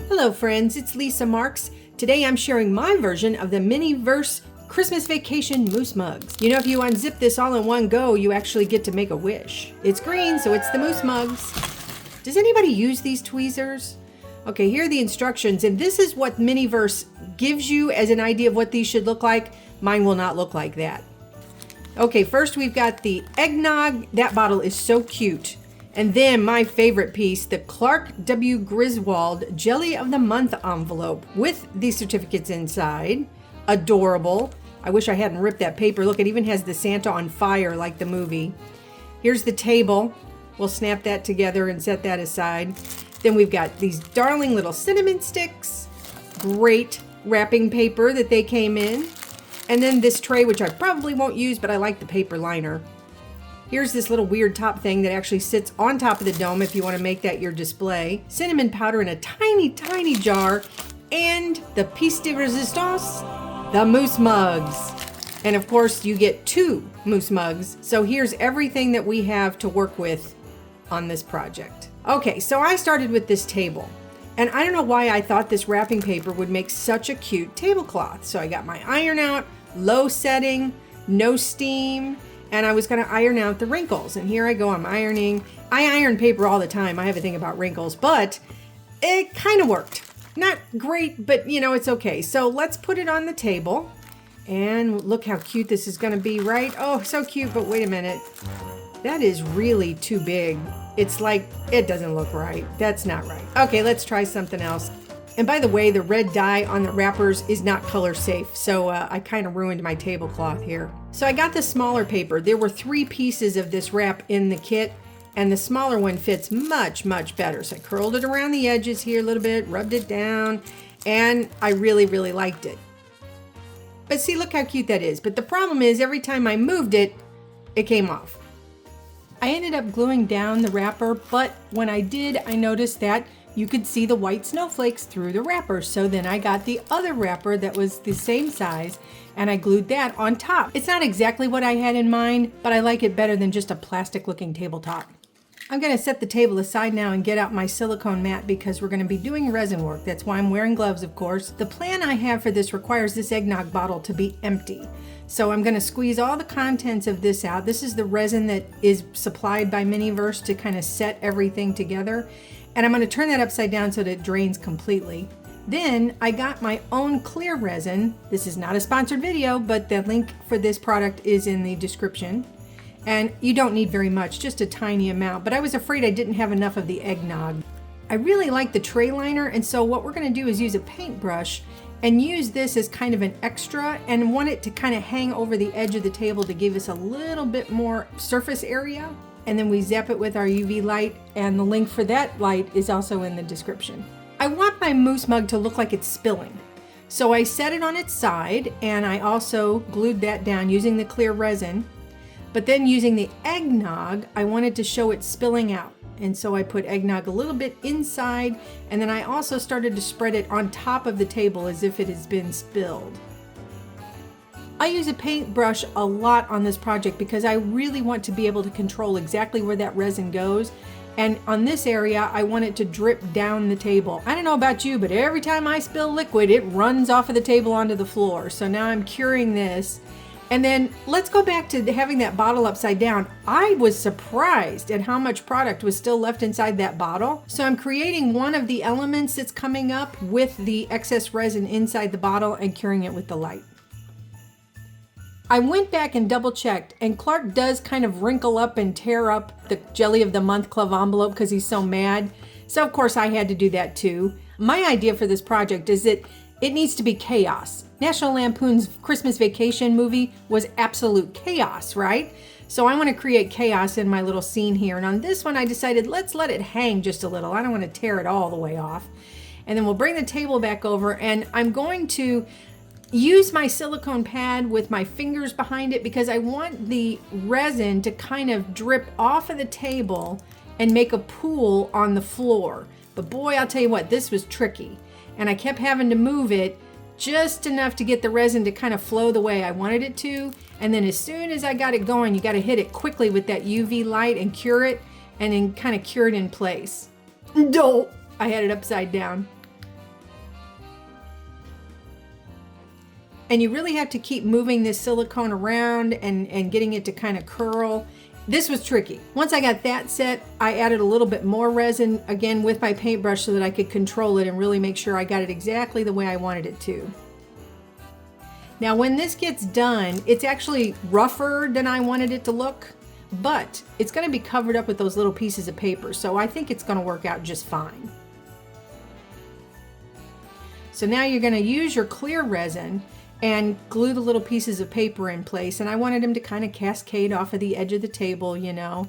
Hello friends, it's Lisa Marks. Today I'm sharing my version of the mini Verse Christmas Vacation Moose Mugs. You know, if you unzip this all in one go, you actually get to make a wish. It's green, so it's the Moose Mugs. Does anybody use these tweezers? Okay, here are the instructions, and this is what Miniverse gives you as an idea of what these should look like. Mine will not look like that. Okay, first we've got the eggnog. That bottle is so cute. And then my favorite piece, the Clark W. Griswold Jelly of the Month envelope with these certificates inside. Adorable. I wish I hadn't ripped that paper. Look, it even has the Santa on fire like the movie. Here's the table. We'll snap that together and set that aside. Then we've got these darling little cinnamon sticks. Great wrapping paper that they came in. And then this tray, which I probably won't use, but I like the paper liner. Here's this little weird top thing that actually sits on top of the dome if you want to make that your display. Cinnamon powder in a tiny, tiny jar. And the piece de resistance, the Moose Mugs. And of course, you get 2 Moose Mugs. So here's everything that we have to work with on this project. Okay, so I started with this table. And I don't know why I thought this wrapping paper would make such a cute tablecloth. So I got my iron out, low setting, no steam. And I was going to iron out the wrinkles. And here I go, I'm ironing. I iron paper all the time. I have a thing about wrinkles, but it kind of worked. Not great, but you know, it's okay. So let's put it on the table. And look how cute this is going to be, right? Oh, so cute, but wait a minute. That is really too big. It's like, it doesn't look right. That's not right. Okay, let's try something else. And by the way, the red dye on the wrappers is not color safe, so I kind of ruined my tablecloth here. So I got the smaller paper. There were 3 pieces of this wrap in the kit, and the smaller one fits much, much better. So I curled it around the edges here a little bit, rubbed it down, and I really, really liked it. But see, look how cute that is. But the problem is, every time I moved it, it came off. I ended up gluing down the wrapper, but when I did, I noticed that you could see the white snowflakes through the wrapper. So then I got the other wrapper that was the same size and I glued that on top. It's not exactly what I had in mind, but I like it better than just a plastic looking tabletop. I'm gonna set the table aside now and get out my silicone mat because we're gonna be doing resin work. That's why I'm wearing gloves, of course. The plan I have for this requires this eggnog bottle to be empty. So I'm gonna squeeze all the contents of this out. This is the resin that is supplied by Miniverse to kind of set everything together. And I'm going to turn that upside down so that it drains completely. Then I got my own clear resin. This is not a sponsored video, but the link for this product is in the description. And you don't need very much, just a tiny amount. But I was afraid I didn't have enough of the eggnog. I really like the tray liner, and so what we're going to do is use a paintbrush and use this as kind of an extra and want it to kind of hang over the edge of the table to give us a little bit more surface area. And then we zap it with our UV light, and the link for that light is also in the description. I want my moose mug to look like it's spilling. So I set it on its side, and I also glued that down using the clear resin. But then using the eggnog, I wanted to show it spilling out. And so I put eggnog a little bit inside, and then I also started to spread it on top of the table as if it has been spilled. I use a paintbrush a lot on this project because I really want to be able to control exactly where that resin goes. And on this area, I want it to drip down the table. I don't know about you, but every time I spill liquid, it runs off of the table onto the floor. So now I'm curing this. And then let's go back to having that bottle upside down. I was surprised at how much product was still left inside that bottle. So I'm creating one of the elements that's coming up with the excess resin inside the bottle and curing it with the light. I went back and double checked, and Clark does kind of wrinkle up and tear up the Jelly of the Month club envelope because he's so mad. So of course I had to do that too. My idea for this project is that it needs to be chaos. National Lampoon's Christmas Vacation movie was absolute chaos, right? So I want to create chaos in my little scene here. And on this one I decided let's let it hang just a little. I don't want to tear it all the way off. And then we'll bring the table back over, and I'm going to use my silicone pad with my fingers behind it because I want the resin to kind of drip off of the table and make a pool on the floor. But boy, I'll tell you what, this was tricky. And I kept having to move it just enough to get the resin to kind of flow the way I wanted it to. And then as soon as I got it going, you got to hit it quickly with that UV light and cure it, and then kind of cure it in place. No, I had it upside down. And you really have to keep moving this silicone around and getting it to kind of curl. This was tricky. Once I got that set, I added a little bit more resin again with my paintbrush so that I could control it and really make sure I got it exactly the way I wanted it to. Now when this gets done, it's actually rougher than I wanted it to look, but it's going to be covered up with those little pieces of paper, so I think it's going to work out just fine. So now you're going to use your clear resin and glue the little pieces of paper in place, and I wanted them to kind of cascade off of the edge of the table, you know.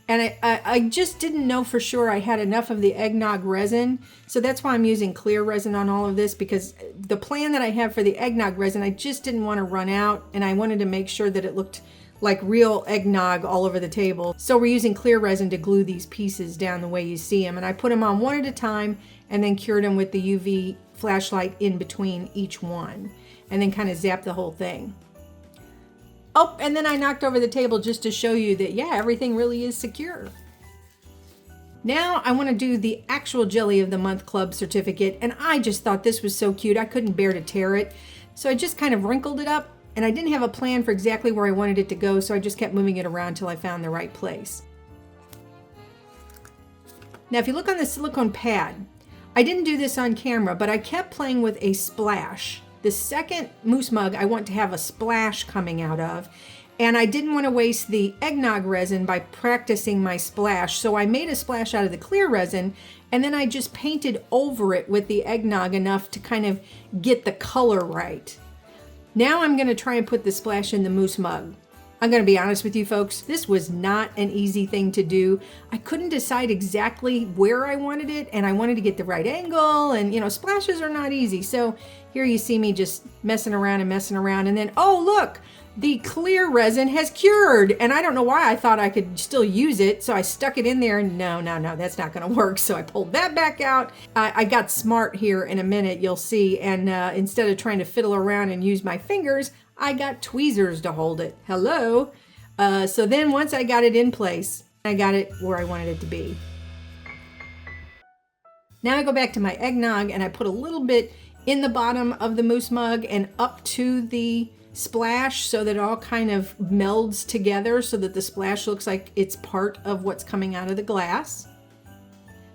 And I just didn't know for sure I had enough of the eggnog resin, so that's why I'm using clear resin on all of this, because the plan that I have for the eggnog resin, I just didn't want to run out, and I wanted to make sure that it looked like real eggnog all over the table. So we're using clear resin to glue these pieces down the way you see them, and I put them on one at a time and then cured them with the UV flashlight in between each one, and then kind of zap the whole thing. Oh, and then I knocked over the table just to show you that, yeah, everything really is secure. Now I want to do the actual Jelly of the Month Club certificate, and I just thought this was so cute. I couldn't bear to tear it, so I just kind of wrinkled it up, and I didn't have a plan for exactly where I wanted it to go, so I just kept moving it around till I found the right place. Now if you look on the silicone pad, I didn't do this on camera, but I kept playing with a splash. The second moose mug I want to have a splash coming out of, and I didn't want to waste the eggnog resin by practicing my splash, so I made a splash out of the clear resin, and then I just painted over it with the eggnog enough to kind of get the color right. Now I'm going to try and put the splash in the moose mug. I'm going to be honest with you folks, this was not an easy thing to do. I couldn't decide exactly where I wanted it, and I wanted to get the right angle, and you know, splashes are not easy. So here you see me just messing around, and then, oh look, the clear resin has cured, and I don't know why I thought I could still use it, so I stuck it in there. No, that's not going to work, so I pulled that back out. I got smart here in a minute, you'll see, and instead of trying to fiddle around and use my fingers, I got tweezers to hold it. Hello. So then once I got it in place, I got it where I wanted it to be. Now I go back to my eggnog and I put a little bit in the bottom of the moose mug and up to the splash so that it all kind of melds together so that the splash looks like it's part of what's coming out of the glass.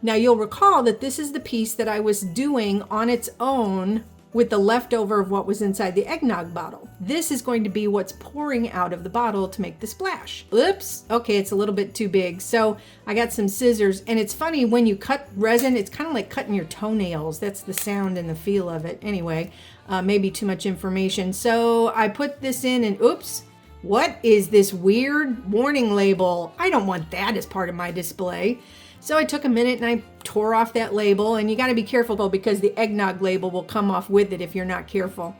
Now you'll recall that this is the piece that I was doing on its own with the leftover of what was inside the eggnog bottle. This is going to be what's pouring out of the bottle to make the splash. Oops, okay, it's a little bit too big. So I got some scissors, and it's funny when you cut resin, it's kind of like cutting your toenails. That's the sound and the feel of it. Anyway, maybe too much information. So I put this in and oops, what is this weird warning label? I don't want that as part of my display. So I took a minute and I tore off that label, and you got to be careful because the eggnog label will come off with it if you're not careful.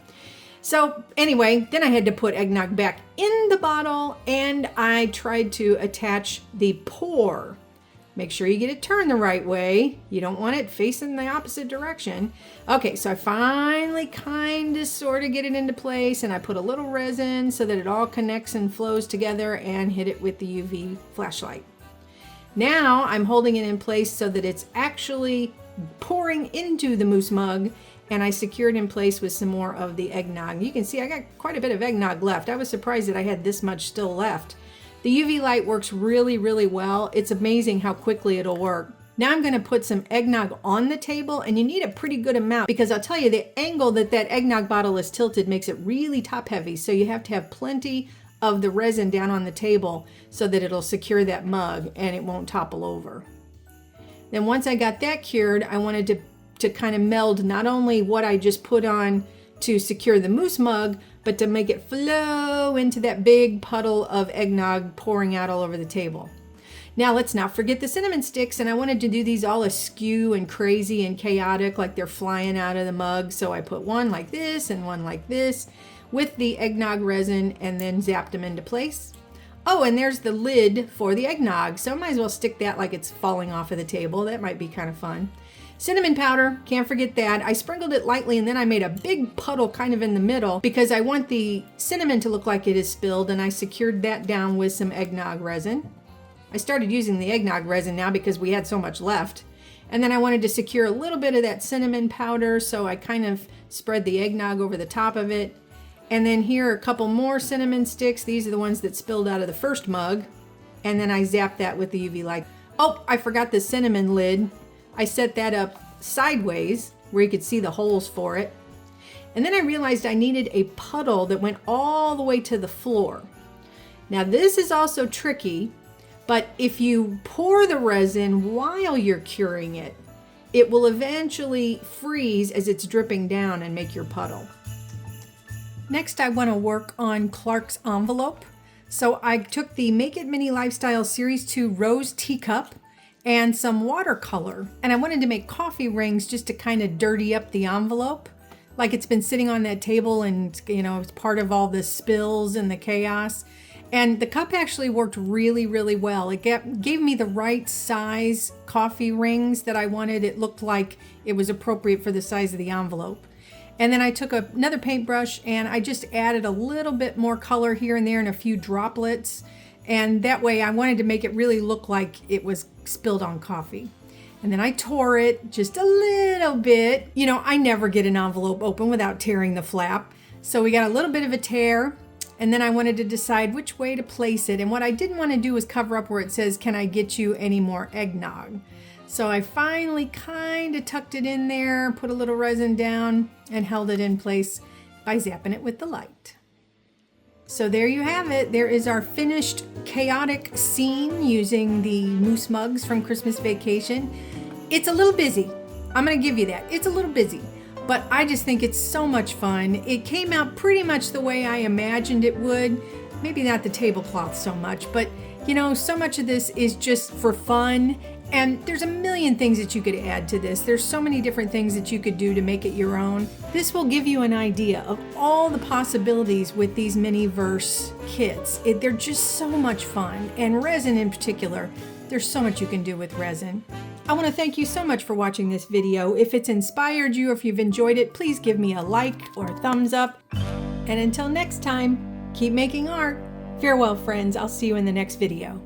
So anyway, then I had to put eggnog back in the bottle, and I tried to attach the pour. Make sure you get it turned the right way. You don't want it facing the opposite direction. Okay, so I finally kind of sort of get it into place, and I put a little resin so that it all connects and flows together, and hit it with the UV flashlight. Now I'm holding it in place so that it's actually pouring into the moose mug, and I secured in place with some more of the eggnog. You can see I got quite a bit of eggnog left. I was surprised that I had this much still left. The UV light works really, really well. It's amazing how quickly it'll work. Now I'm going to put some eggnog on the table, and you need a pretty good amount because I'll tell you, the angle that eggnog bottle is tilted makes it really top heavy, so you have to have plenty of the resin down on the table so that it'll secure that mug and it won't topple over. Then once I got that cured, I wanted to kind of meld not only what I just put on to secure the moose mug, but to make it flow into that big puddle of eggnog pouring out all over the table. Now let's not forget the cinnamon sticks, and I wanted to do these all askew and crazy and chaotic like they're flying out of the mug, so I put one like this and one like this with the eggnog resin and then zapped them into place. Oh, and there's the lid for the eggnog, so I might as well stick that like it's falling off of the table. That might be kind of fun. Cinnamon powder, can't forget that. I sprinkled it lightly, and then I made a big puddle kind of in the middle because I want the cinnamon to look like it is spilled, and I secured that down with some eggnog resin. I started using the eggnog resin now because we had so much left. And then I wanted to secure a little bit of that cinnamon powder, so I kind of spread the eggnog over the top of it. And then here are a couple more cinnamon sticks. These are the ones that spilled out of the first mug. And then I zapped that with the UV light. Oh, I forgot the cinnamon lid. I set that up sideways where you could see the holes for it. And then I realized I needed a puddle that went all the way to the floor. Now this is also tricky, but if you pour the resin while you're curing it, it will eventually freeze as it's dripping down and make your puddle. Next, I want to work on Clark's envelope. So I took the Make It Mini Lifestyle Series 2 Rose Teacup and some watercolor, and I wanted to make coffee rings just to kind of dirty up the envelope. Like it's been sitting on that table and, you know, it's part of all the spills and the chaos. And the cup actually worked really, really well. It gave me the right size coffee rings that I wanted. It looked like it was appropriate for the size of the envelope. And then I took another paintbrush and I just added a little bit more color here and there and a few droplets. And that way I wanted to make it really look like it was spilled on coffee. And then I tore it just a little bit. You know, I never get an envelope open without tearing the flap. So we got a little bit of a tear. And then I wanted to decide which way to place it. And what I didn't want to do was cover up where it says, "Can I get you any more eggnog?" So I finally kind of tucked it in there, put a little resin down, and held it in place by zapping it with the light. So there you have it. There is our finished chaotic scene using the moose mugs from Christmas Vacation. It's a little busy. I'm going to give you that. It's a little busy, but I just think it's so much fun. It came out pretty much the way I imagined it would. Maybe not the tablecloth so much, but you know, so much of this is just for fun. And there's a million things that you could add to this. There's so many different things that you could do to make it your own. This will give you an idea of all the possibilities with these mini verse kits. They're just so much fun. And resin in particular, there's so much you can do with resin. I want to thank you so much for watching this video. If it's inspired you, or if you've enjoyed it, please give me a like or a thumbs up. And until next time, keep making art. Farewell, friends. I'll see you in the next video.